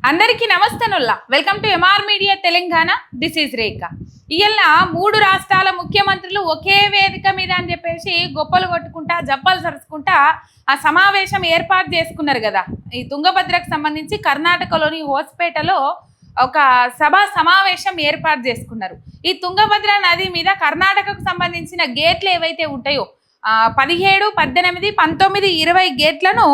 అందరికీ నమస్తేనుల్లా welcome to MR media Telangana. This is Rekha. ఇవాళ 3 రాష్ట్రాల ముఖ్యమంత్రులు ఒకే వేదిక మీద అని చెప్పేసి గొప్పలు కొట్టుకుంటా జబ్బలు సరుచుకుంటా ఆ సమావేశం ఏర్పాటు చేసుకున్నారు కదా. ఈ తుంగభద్రకు సంబంధించి కర్ణాటకలోని హోస్పేటలో ఒక సమావేశం ఏర్పాటు చేసుకున్నారు. ఈ తుంగభద్ర నది మీద కర్ణాటకకు సంబంధించిన గేట్లు ఏవైతే ఉంటాయో 17, 18, 19, 20 గేట్లను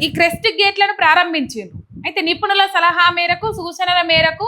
ఈ క్రెస్ట్ గేట్లను ప్రారంభించారు. అయితే నిపుణుల సలహా మేరకు సూచనల మేరకు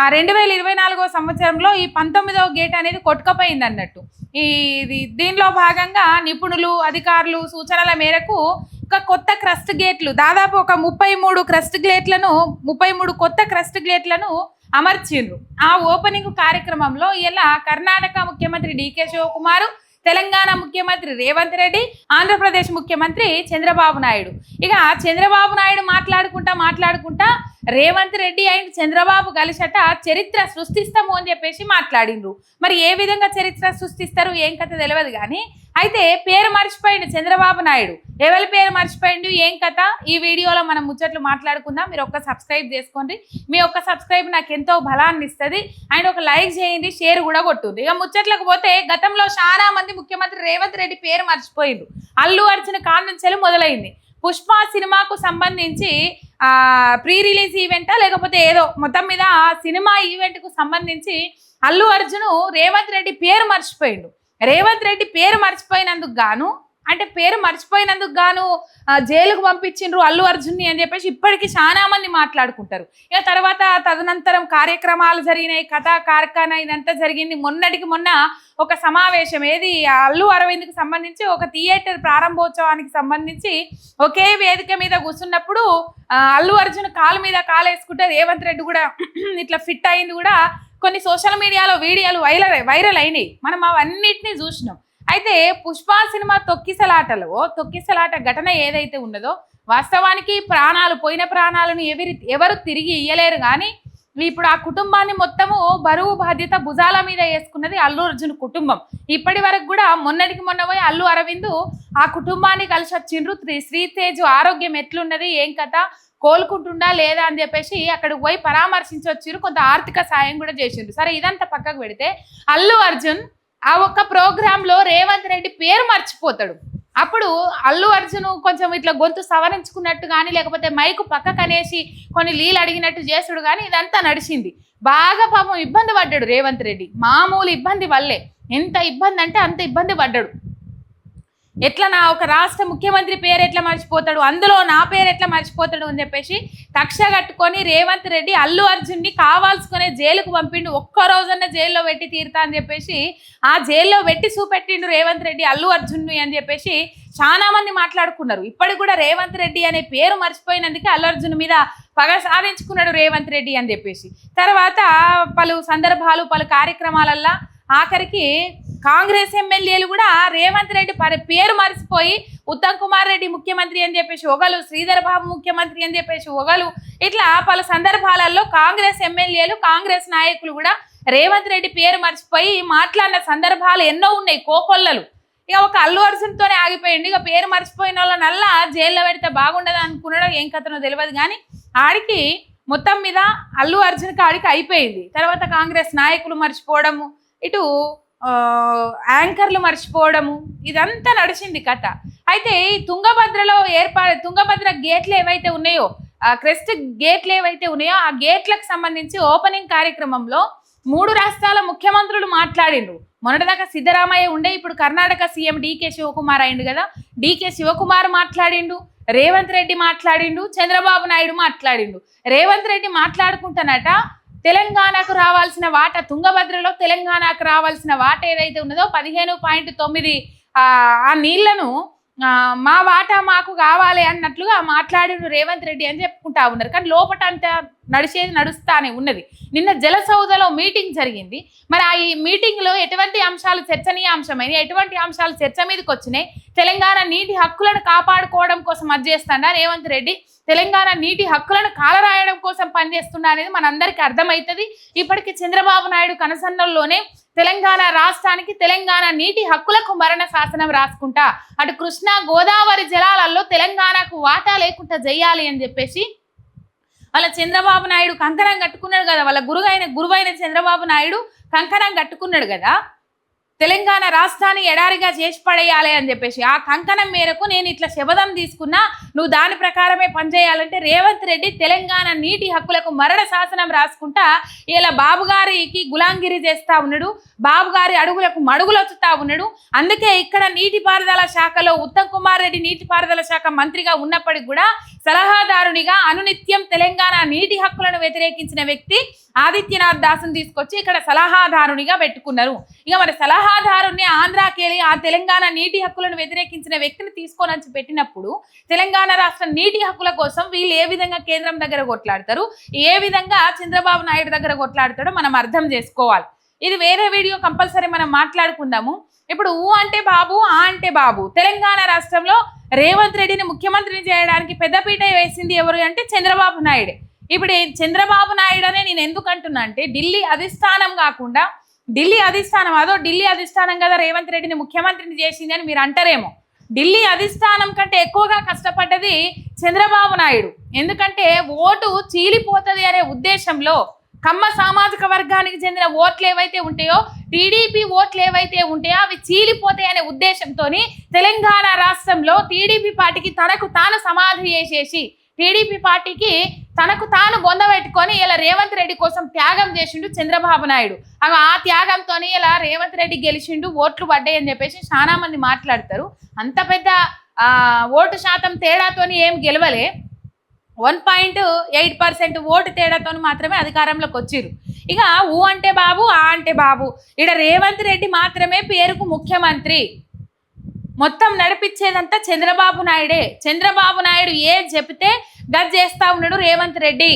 2024 సంవత్సరంలో ఈ 19వ గేట్ అనేది కొట్టుకపోయింది అన్నట్టు. దీనిలో భాగంగా నిపుణులు అధికారులు సూచనల మేరకు ఒక కొత్త క్రస్ట్ గేట్లు దాదాపు ఒక 33 కొత్త క్రస్ట్ గేట్లను అమర్చిండ్రు. ఆ ఓపెనింగ్ కార్యక్రమంలో ఇలా కర్ణాటక ముఖ్యమంత్రి డికే శివకుమార్, తెలంగాణ ముఖ్యమంత్రి రేవంత్ రెడ్డి, ఆంధ్రప్రదేశ్ ముఖ్యమంత్రి చంద్రబాబు నాయుడు. ఇక చంద్రబాబు నాయుడు మాట్లాడుకుంటా రేవంత్ రెడ్డి అండ్ చంద్రబాబు కలిసట చరిత్ర సృష్టిస్తాము అని చెప్పేసి మాట్లాడిండ్రు. మరి ఏ విధంగా చరిత్ర సృష్టిస్తారు ఏం కథ తెలియదు కానీ అయితే పేరు మర్చిపోయిండు చంద్రబాబు నాయుడు. ఎవరి పేరు మర్చిపోయిండు ఏం కథ ఈ వీడియోలో మనం ముచ్చట్లు మాట్లాడుకుందాం. మీరు ఒక్క సబ్స్క్రైబ్ చేసుకోండి. మీ ఒక్క సబ్స్క్రైబ్ నాకు ఎంతో బలాన్ని ఇస్తుంది. అండ్ ఒక లైక్ చేయండి, షేర్ కూడా కొట్టుంది. ఇక ముచ్చట్లకు పోతే గతంలో చాలా మంది ముఖ్యమంత్రి రేవంత్ రెడ్డి పేరు మర్చిపోయిండు. అల్లు అర్జున్ కాన్నుంచెలు మొదలైంది. పుష్ప సినిమాకు సంబంధించి ప్రీ రిలీజ్ ఈవెంటా లేకపోతే ఏదో మొత్తం మీద ఆ సినిమా ఈవెంట్కు సంబంధించి అల్లు అర్జున్ రేవంత్ రెడ్డి పేరు మర్చిపోయిండు. రేవంత్ రెడ్డి పేరు మర్చిపోయినందుకు గాను జైలుకు పంపించిండ్రు అల్లు అర్జున్ని అని చెప్పేసి ఇప్పటికీ చాలా మంది మాట్లాడుకుంటారు. ఇక తర్వాత తదనంతరం కార్యక్రమాలు జరిగినాయి, కథా కార్ఖానా ఇదంతా జరిగింది. మొన్నటికి మొన్న ఒక సమావేశం ఏది అల్లు అరవింద్కి సంబంధించి ఒక థియేటర్ ప్రారంభోత్సవానికి సంబంధించి ఒకే వేదిక మీద కూర్చున్నప్పుడు అల్లు అర్జున్ కాలు మీద కాలు వేసుకుంటే రేవంత్ రెడ్డి కూడా ఇట్లా ఫిట్ అయింది కూడా కొన్ని సోషల్ మీడియాలో వీడియోలు వైరల్ అయినాయి. మనం అవన్నిటినీ చూసినాం. అయితే పుష్ప సినిమా తొక్కిసలాట ఘటన ఏదైతే ఉన్నదో వాస్తవానికి పోయిన ప్రాణాలను ఎవరు తిరిగి ఇయ్యలేరు. కానీ ఇప్పుడు ఆ కుటుంబాన్ని మొత్తము బరువు బాధ్యత భుజాల మీద వేసుకున్నది అల్లు అర్జున్ కుటుంబం. ఇప్పటి వరకు కూడా మొన్నటికి మొన్న పోయి అల్లు అరవింద్ ఆ కుటుంబాన్ని కలిసి వచ్చిండ్రు. శ్రీతేజ్ ఆరోగ్యం ఎట్లున్నది ఏం కథ కోలుకుంటుండా లేదా అని చెప్పేసి అక్కడికి పోయి పరామర్శించి వచ్చిర్రు. కొంత ఆర్థిక సాయం కూడా చేసిండ్రు. సరే ఇదంతా పక్కకు పెడితే అల్లు అర్జున్ ఆ ఒక్క ప్రోగ్రాంలో రేవంత్ రెడ్డి పేరు మర్చిపోతాడు. అప్పుడు అల్లు అర్జున్ కొంచెం ఇట్లా గొంతు సవరించుకున్నట్టు కానీ లేకపోతే మైకు పక్కకు అనేసి కొన్ని లీలు అడిగినట్టు చేసుడు కానీ ఇదంతా నడిచింది. బాగా పాపం ఇబ్బంది పడ్డాడు రేవంత్ రెడ్డి. మామూలు ఇబ్బంది వల్లే, ఎంత ఇబ్బంది అంటే అంత ఇబ్బంది పడ్డాడు. ఎట్లా నా ఒక రాష్ట్ర ముఖ్యమంత్రి పేరు ఎట్లా మర్చిపోతాడు, అందులో నా పేరు ఎట్లా మర్చిపోతాడు అని చెప్పేసి కక్ష కట్టుకొని రేవంత్ రెడ్డి అల్లు అర్జున్ని కావాల్సుకునే జైలుకు పంపిండు. ఒక్క రోజన్న జైల్లో పెట్టి తీరుతా అని చెప్పేసి ఆ జైల్లో పెట్టి చూపెట్టిండు రేవంత్ రెడ్డి అల్లు అర్జున్ని అని చెప్పేసి చాలా మంది మాట్లాడుకున్నారు. ఇప్పటికి కూడా రేవంత్ రెడ్డి అనే పేరు మర్చిపోయినందుకే అల్లు అర్జున్ మీద పగ సాధించుకున్నాడు రేవంత్ రెడ్డి అని చెప్పేసి. తర్వాత పలు సందర్భాలు పలు కార్యక్రమాలల్లో ఆఖరికి కాంగ్రెస్ ఎమ్మెల్యేలు కూడా రేవంత్ రెడ్డి పేరు మర్చిపోయి ఉత్తమ్ కుమార్ రెడ్డి ముఖ్యమంత్రి అని చెప్పేసి ఒకలు, శ్రీధర్ బాబు ముఖ్యమంత్రి అని చెప్పేసి ఒకలు, ఇట్లా పలు సందర్భాలలో కాంగ్రెస్ ఎమ్మెల్యేలు కాంగ్రెస్ నాయకులు కూడా రేవంత్ రెడ్డి పేరు మర్చిపోయి మాట్లాడిన సందర్భాలు ఎన్నో ఉన్నాయి. కోకొల్లలు ఇక ఒక అల్లు అర్జున్తోనే ఆగిపోయింది. ఇక పేరు మర్చిపోయిన వాళ్ళనల్లా జైల్లో పెడితే బాగుండదు అనుకున్నాడో ఏం కథనో తెలియదు కానీ ఆడికి మొత్తం మీద అల్లు అర్జున్కి ఆడికి అయిపోయింది. తర్వాత కాంగ్రెస్ నాయకులు మర్చిపోవడము, ఇటు యాంకర్లు మర్చిపోవడము ఇదంతా నడిచింది కథ. అయితే ఈ తుంగభద్ర గేట్లు ఏవైతే ఉన్నాయో క్రెస్ట్ గేట్లు ఏవైతే ఉన్నాయో ఆ గేట్లకు సంబంధించి ఓపెనింగ్ కార్యక్రమంలో 3 రాష్ట్రాల ముఖ్యమంత్రులు మాట్లాడిండ్రు. మొన్నటిదాకా సిద్ధరామయ్య ఉండే, ఇప్పుడు కర్ణాటక సీఎం డికే శివకుమార్ అయిండు కదా. డికే శివకుమార్ మాట్లాడిండు, రేవంత్ రెడ్డి మాట్లాడిండు, చంద్రబాబు నాయుడు మాట్లాడిండు. రేవంత్ రెడ్డి మాట్లాడుకుంటానట తెలంగాణకు రావాల్సిన వాటా తుంగభద్రలో తెలంగాణకు రావాల్సిన వాటా ఏదైతే ఉన్నదో 15.9 ఆ నీళ్లను మా వాటా మాకు కావాలి అన్నట్లుగా మాట్లాడిన రేవంత్ రెడ్డి అని చెప్పుకుంటా ఉన్నారు. కానీ లోపట అంతా నడుస్తానే ఉన్నది. నిన్న జలసౌధలో మీటింగ్ జరిగింది. మరి ఆ ఈ మీటింగ్లో ఎటువంటి అంశాలు చర్చనీయాంశమైనవి, ఎటువంటి అంశాలు చర్చ మీదకి వచ్చినాయి, తెలంగాణ నీటి హక్కులను కాపాడుకోవడం కోసం చేస్తాడా రేవంత్ రెడ్డి, తెలంగాణ నీటి హక్కులను కాలరాయడం కోసం పనిచేస్తున్నా అనేది మనందరికీ అర్థమవుతుంది. ఇప్పటికీ చంద్రబాబు నాయుడు కనసన్నల్లోనే తెలంగాణ రాష్ట్రానికి తెలంగాణ నీటి హక్కులకు మరణ శాసనం రాసుకుంటా అటు కృష్ణా గోదావరి జలాలలో తెలంగాణకు వాటా లేకుండా చేయాలి అని చెప్పేసి వాళ్ళ చంద్రబాబు నాయుడు కంకణం కట్టుకున్నాడు కదా, వాళ్ళ గురువైన చంద్రబాబు నాయుడు కంకణం కట్టుకున్నాడు కదా, తెలంగాణ రాష్ట్రాన్ని ఎడారిగా చేసి పడేయాలి అని చెప్పేసి. ఆ కంకణం మేరకు నేను ఇట్లా శపథం తీసుకున్నా, నువ్వు దాని ప్రకారమే పనిచేయాలంటే రేవంత్ రెడ్డి తెలంగాణ నీటి హక్కులకు మరణ శాసనం రాసుకుంటా ఇలా బాబు గారికి గులాంగిరి చేస్తా ఉన్నాడు, బాబు గారి అడుగులకు మడుగులొచ్చుతా ఉన్నాడు. అందుకే ఇక్కడ నీటిపారుదల శాఖలో ఉత్తమ్ కుమార్ రెడ్డి నీటిపారుదల శాఖ మంత్రిగా ఉన్నప్పటికి కూడా సలహాదారునిగా అనునిత్యం తెలంగాణ నీటి హక్కులను వ్యతిరేకించిన వ్యక్తి ఆదిత్యనాథ్ దాస్ని తీసుకొచ్చి ఇక్కడ సలహాదారునిగా పెట్టుకున్నారు. ఇక మరి సలహాదారుని ఆంధ్రాకెళ్ళి ఆ తెలంగాణ నీటి హక్కులను వ్యతిరేకించిన వ్యక్తిని తీసుకొని వచ్చి పెట్టినప్పుడు తెలంగాణ రాష్ట్ర నీటి హక్కుల కోసం వీళ్ళు ఏ విధంగా కేంద్రం దగ్గర కొట్లాడతారు, ఏ విధంగా చంద్రబాబు నాయుడు దగ్గర కొట్లాడతాడో మనం అర్థం చేసుకోవాలి. ఇది వేరే వీడియో కంపల్సరీ మనం మాట్లాడుకుందాము. ఇప్పుడు ఊ అంటే బాబు, ఆ అంటే బాబు. తెలంగాణ రాష్ట్రంలో రేవంత్ రెడ్డిని ముఖ్యమంత్రిని చేయడానికి పెద్దపీట వేసింది ఎవరు అంటే చంద్రబాబు నాయుడే. ఇప్పుడు చంద్రబాబు నాయుడు అనే నేను ఎందుకు అంటున్నా అంటే ఢిల్లీ అధిష్టానం కాకుండా, ఢిల్లీ అధిష్టానం కదా రేవంత్ రెడ్డిని ముఖ్యమంత్రిని చేసింది అని మీరు అంటారేమో. ఢిల్లీ అధిష్టానం కంటే ఎక్కువగా కష్టపడ్డది చంద్రబాబు నాయుడు. ఎందుకంటే ఓటు చీలిపోతుంది అనే ఉద్దేశంలో కమ్మ సామాజిక వర్గానికి చెందిన ఓట్లు ఏవైతే ఉంటాయో, టీడీపీ ఓట్లు ఏవైతే ఉంటాయో అవి చీలిపోతాయి అనే ఉద్దేశంతో తెలంగాణ రాష్ట్రంలో టీడీపీ పార్టీకి తనకు తాను సమాధి చేసేసి, టీడీపీ పార్టీకి తనకు తాను బొందబెట్టుకొని ఇలా రేవంత్ రెడ్డి కోసం త్యాగం చేసిండు చంద్రబాబు నాయుడు. ఆ త్యాగంతో ఇలా రేవంత్ రెడ్డి గెలిచిండు, ఓట్లు పడ్డాయి అని చెప్పేసి చాలా మంది మాట్లాడతారు. అంత పెద్ద ఓటు శాతం తేడాతోని ఏం గెలవలే, 1.8% ఓటు తేడాతో మాత్రమే అధికారంలోకి వచ్చిర్రు. ఇక ఊ అంటే బాబు, ఆ అంటే బాబు. ఇక్కడ రేవంత్ రెడ్డి మాత్రమే పేరుకు ముఖ్యమంత్రి, మొత్తం నడిపించేదంతా చంద్రబాబు నాయుడే. చంద్రబాబు నాయుడు ఏ చెప్తే గది చేస్తా ఉన్నాడు రేవంత్ రెడ్డి.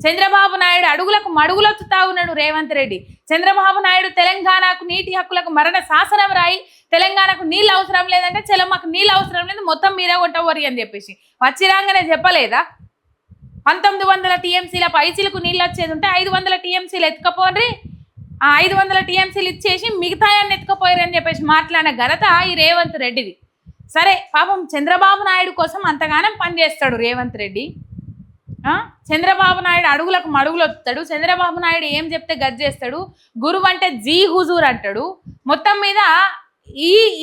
చంద్రబాబు నాయుడు అడుగులకు మడుగులొత్తుతా ఉన్నాడు రేవంత్ రెడ్డి. చంద్రబాబు నాయుడు తెలంగాణకు నీటి హక్కులకు మరణ శాసనం రాయి, తెలంగాణకు నీళ్ళు అవసరం లేదంటే చలో మాకు నీళ్ళు అవసరం లేదు, మొత్తం మీరే కొట్టవరి అని చెప్పేసి వచ్చిరాగానే చెప్పలేదా? 1900 టీఎంసీల పైసలకు నీళ్ళు వచ్చేది ఉంటే 500 టీఎంసీలు ఎత్తుకపోర్రి, ఆ 500 టీఎంసీలు ఇచ్చేసి మిగతాయాన్ని ఎత్తుకపోయారు అని చెప్పేసి మాట్లాడిన ఘనత ఈ రేవంత్ రెడ్డిది. సరే పాపం చంద్రబాబు నాయుడు కోసం అంతగానం పనిచేస్తాడు రేవంత్ రెడ్డి. చంద్రబాబు నాయుడు అడుగులకు మడుగులు వస్తాడు, చంద్రబాబు నాయుడు ఏం చెప్తే గజ్జేస్తాడు, గురువు అంటే జీ హుజూర్ అంటాడు. మొత్తం మీద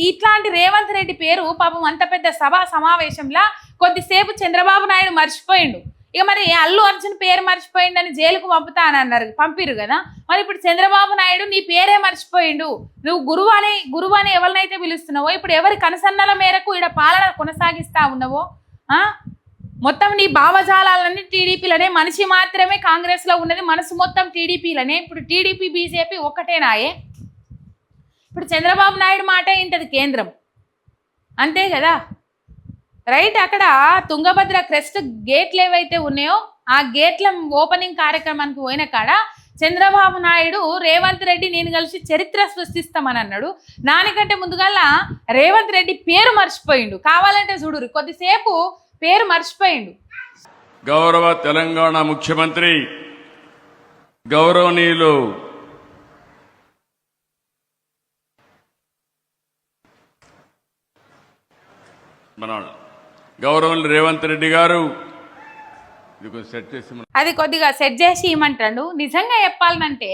ఇట్లాంటి రేవంత్ రెడ్డి పేరు పాపం అంత పెద్ద సభా సమావేశంలో కొద్దిసేపు చంద్రబాబు నాయుడు మర్చిపోయిండు. ఇక మరి అల్లు అర్జున్ పేరు మర్చిపోయిండని జైలుకు పంపుతానన్నారు, పంపిరు కదా. మరి ఇప్పుడు చంద్రబాబు నాయుడు నీ పేరే మర్చిపోయిండు, నువ్వు గురువు అని ఎవరినైతే పిలుస్తున్నావో, ఇప్పుడు ఎవరి కనసన్నల మేరకు ఇక్కడ పాలన కొనసాగిస్తా ఉన్నావో, మొత్తం నీ భావజాలన్నీ టీడీపీలనే, మనిషి మాత్రమే కాంగ్రెస్లో ఉన్నది, మనసు మొత్తం టీడీపీలనే. ఇప్పుడు టీడీపీ బీజేపీ ఒక్కటేనాయే. ఇప్పుడు చంద్రబాబు నాయుడు మాట ఏంటది కేంద్రం, అంతే కదా రైట్. అక్కడ తుంగభద్ర క్రెస్ట్ గేట్లు ఏవైతే ఉన్నాయో ఆ గేట్ల ఓపెనింగ్ కార్యక్రమానికి పోయిన కాడ చంద్రబాబు నాయుడు రేవంత్ రెడ్డి నేను కలిసి చరిత్ర సృష్టిస్తామని అన్నాడు. దానికంటే ముందుగల్లా రేవంత్ రెడ్డి పేరు మర్చిపోయిండు. కావాలంటే చూడురు, కొద్దిసేపు పేరు మర్చిపోయిండు. గౌరవ తెలంగాణ ముఖ్యమంత్రి గౌరవనీయులు గౌరవనీయులు రేవంత్ రెడ్డి గారు అది కొద్దిగా సెట్ చేసి ఇవ్వమంటాడు. నిజంగా చెప్పాలంటే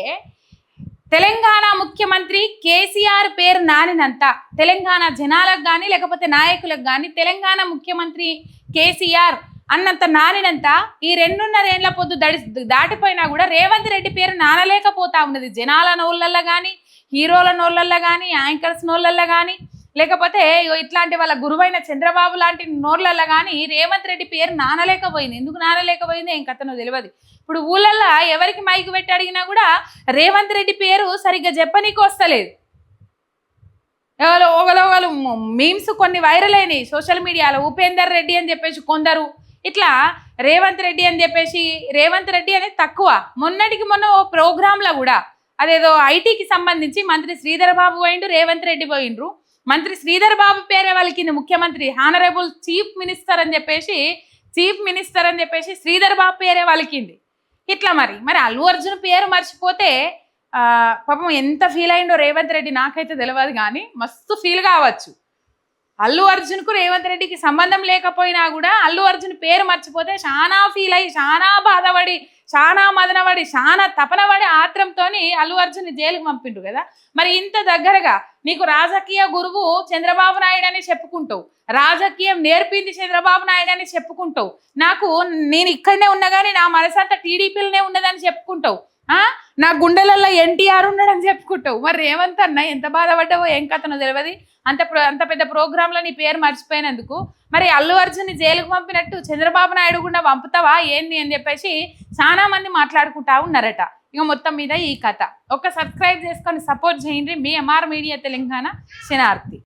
తెలంగాణ ముఖ్యమంత్రి కేసీఆర్ పేరు నానినంత తెలంగాణ జనాలకు కానీ లేకపోతే నాయకులకు కానీ తెలంగాణ ముఖ్యమంత్రి కేసీఆర్ అన్నంత నానినంత ఈ 2.5 ఏళ్ల పొద్దు దాటిపోయినా కూడా రేవంత్ రెడ్డి పేరు నానలేకపోతా ఉన్నది. జనాల నోళ్ళల్లో కానీ, హీరోల నోళ్ళల్లో కానీ, యాంకర్స్ నోళ్ళల్లో కానీ, లేకపోతే ఇట్లాంటి వాళ్ళ గురువైన చంద్రబాబు లాంటి నోళ్ళల్లో కానీ రేవంత్ రెడ్డి పేరు నానలేకపోయింది. ఎందుకు నానలేకపోయింది ఏం కథనో తెలియదు. ఇప్పుడు ఊళ్ళల్లో ఎవరికి మైకు పెట్టి అడిగినా కూడా రేవంత్ రెడ్డి పేరు సరిగ్గా చెప్పనీకి వస్తలేదు. ఒకరు మీమ్స్ కొన్ని వైరల్ అయినాయి సోషల్ మీడియాలో, ఉపేందర్ రెడ్డి అని చెప్పేసి కొందరు, ఇట్లా రేవంత్ రెడ్డి అని చెప్పేసి. రేవంత్ రెడ్డి అనేది తక్కువ. మొన్నటికి మొన్న ఓ ప్రోగ్రాంలో కూడా అదేదో ఐటీకి సంబంధించి మంత్రి శ్రీధర్ బాబు పోయిండు, రేవంత్ రెడ్డి పోయిండ్రు. మంత్రి శ్రీధర్ బాబు పేరే వాళ్ళకి ముఖ్యమంత్రి హానరబుల్ చీఫ్ మినిస్టర్ అని చెప్పేసి శ్రీధర్ బాబు పేరే వాళ్ళకింది. ఇట్లా మరి అల్లు అర్జున్ పేరు మర్చిపోతే పాపం ఎంత ఫీల్ అయిండో రేవంత్ రెడ్డి నాకైతే తెలియదు, కానీ మస్తు ఫీల్ కావచ్చు. అల్లు అర్జున్ కు రేవంత్ రెడ్డికి సంబంధం లేకపోయినా కూడా అల్లు అర్జున్ పేరు మర్చిపోతే చాలా ఫీల్ అయ్యి చాలా బాధపడి చాలా మదనపడి చాలా తపనపడి ఆత్రంతోని అల్లు అర్జున్ జైలుకు పంపిండు కదా. మరి ఇంత దగ్గరగా నీకు రాజకీయ గురువు చంద్రబాబు నాయుడు అని చెప్పుకుంటావు, రాజకీయం నేర్పింది చంద్రబాబు నాయుడు అని చెప్పుకుంటావు, నేను ఇక్కడనే ఉన్నా కానీ నా మనసంతా టీడీపీలనే ఉన్నదని చెప్పుకుంటావు, నా గుండెలలో ఎన్టీఆర్ ఉన్నాడని చెప్పుకుంటావు. మరి రేవంత్ అన్న ఎంత బాధపడ్డావో ఏం కథనో తెలియదు. అంత పెద్ద ప్రోగ్రాంలో నీ పేరు మర్చిపోయినందుకు మరి అల్లు అర్జున్ని జైలుకు పంపినట్టు చంద్రబాబు నాయుడు కూడా పంపుతావా ఏంది అని చెప్పేసి చాలా మంది మాట్లాడుకుంటా ఉన్నారట. ఇక మొత్తం మీద ఈ కథ. ఒక సబ్స్క్రైబ్ చేసుకొని సపోర్ట్ చేయండి. మీ ఎంఆర్ మీడియా తెలంగాణ శనార్థి.